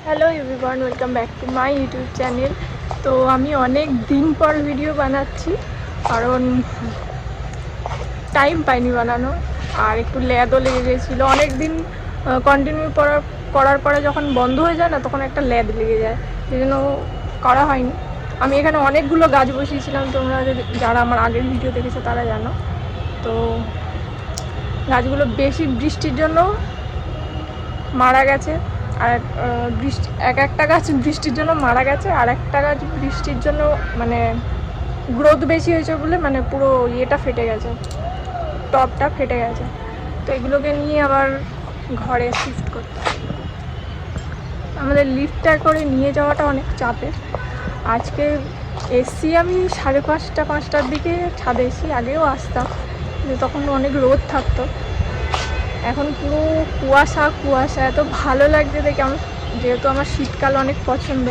Hello everyone, welcome back to my YouTube channel. তো আমি অনেক দিন পর ভিডিও বানাচ্ছি, কারণ টাইম পাইনি বানানো, আর একটু ল্যাদও লেগে গিয়েছিলো। অনেক দিন কন্টিনিউ করার পরে যখন বন্ধ হয়ে যায় না, তখন একটা ল্যাদ লেগে যায়, সেই জন্য করা হয়নি। আমি এখানে অনেকগুলো গাছ বসিয়েছিলাম, তোমরা যারা আমার আগের ভিডিও দেখেছো তারা জানো। তো গাছগুলো বেশি বৃষ্টির জন্য মারা গেছে, আর একটা গাছ বৃষ্টির জন্য মারা গেছে, আর একটা গাছ বৃষ্টির জন্য মানে গ্রোথ বেশি হয়েছে বলে মানে পুরো ইয়েটা ফেটে গেছে, টপটা ফেটে গেছে। তো এগুলোকে নিয়ে আবার ঘরে শিফট করতে হবে। আমাদের লিফটটা করে নিয়ে যাওয়াটা অনেক চাপের। আজকে এসছি আমি 5:30-5টার দিকে ছাদে এসছি। আগেও আসতাম, কিন্তু তখন অনেক রোদ থাকতো। এখন পুরো কুয়াশা কুয়াশা, এত ভালো লাগছে দেখে। যেহেতু আমার শীতকাল অনেক পছন্দ,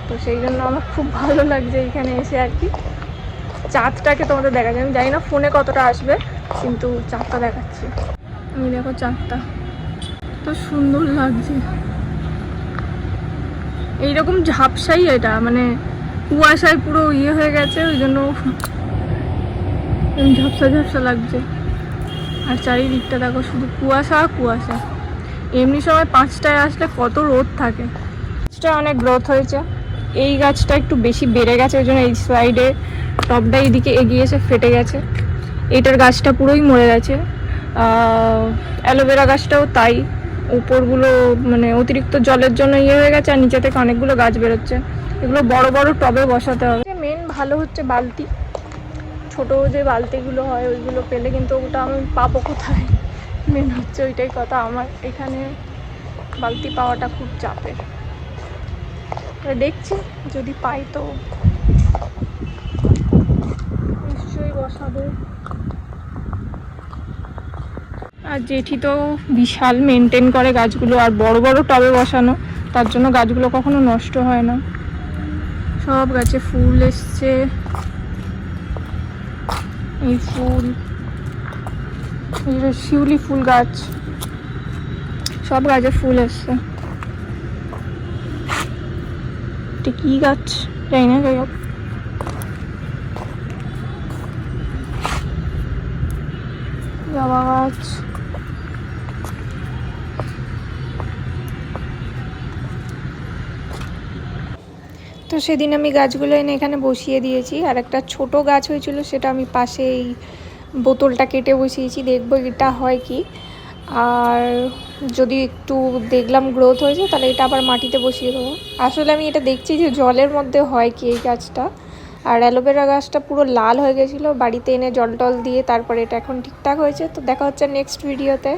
তো সেই জন্য আমার খুব ভালো লাগছে এখানে এসে আর কি। চাঁদটাকে তোমাদের দেখাচ্ছি, আমি জানি না ফোনে কতটা আসবে, কিন্তু চাঁদটা দেখাচ্ছি। আমি দেখো চাঁদটা তো সুন্দর লাগছে। এইরকম ঝাপসাই, এটা মানে কুয়াশায় পুরো ইয়ে হয়ে গেছে, ওই জন্য ঝাপসা ঝাপসা লাগছে। আর চারিদিকটা দেখো শুধু কুয়াশা কুয়াশা। এমনি সময় 5টায় আসলে কত রোদ থাকে। গাছটা অনেক গ্রোথ হয়েছে, এই গাছটা একটু বেশি বেড়ে গেছে, ওই জন্য এই সাইডে টপটা এইদিকে এগিয়েছে, ফেটে গেছে। এইটার গাছটা পুরোই মরে গেছে। অ্যালোভেরা গাছটাও তাই, উপরগুলো মানে অতিরিক্ত জলের জন্য ইয়ে হয়ে গেছে, আর নিচে থেকে অনেকগুলো গাছ বেরোচ্ছে। এগুলো বড় বড় টবে বসাতে হবে। মেন ভালো হচ্ছে বালতি, ছোট যে বালতিগুলো হয় ওইগুলো পেলে, কিন্তু ওটা আমি পাবো কোথায়, মেন হচ্ছে ওইটাই কথা। আমার এখানে বালতি পাওয়াটা খুব চাপের। দেখছি যদি পাই তো নিশ্চয়ই বসাবো। আর জেঠি তো বিশাল মেনটেন করে গাছগুলো, আর বড় বড় টবে বসানো, তার জন্য গাছগুলো কখনো নষ্ট হয় না। সব গাছে ফুল এসছে, এই ফুল, শিউলি ফুল গাছ, সব গাছে ফুল এসছে। এটা কি গাছ জানি না, যাই হোক। জবা গাছ, তো সেদিন আমি গাছগুলো এনে এখানে বসিয়ে দিয়েছি। আর একটা ছোট গাছ হয়েছিল, সেটা আমি পাশে এই বোতলটা কেটে বসিয়েছি, দেখবো এটা হয় কি। আর যদি একটু দেখলাম গ্রোথ হয়েছে, তাহলে এটা আবার মাটিতে বসিয়ে দেবো। আসলে আমি এটা দেখছি যে জলের মধ্যে হয় কি এই গাছটা। আর অ্যালোভেরা গাছটা পুরো লাল হয়ে গেছিলো, বাড়িতে এনে জল টল দিয়ে তারপরে এটা এখন ঠিকঠাক হয়েছে। তো দেখা হচ্ছে নেক্সট ভিডিওতে।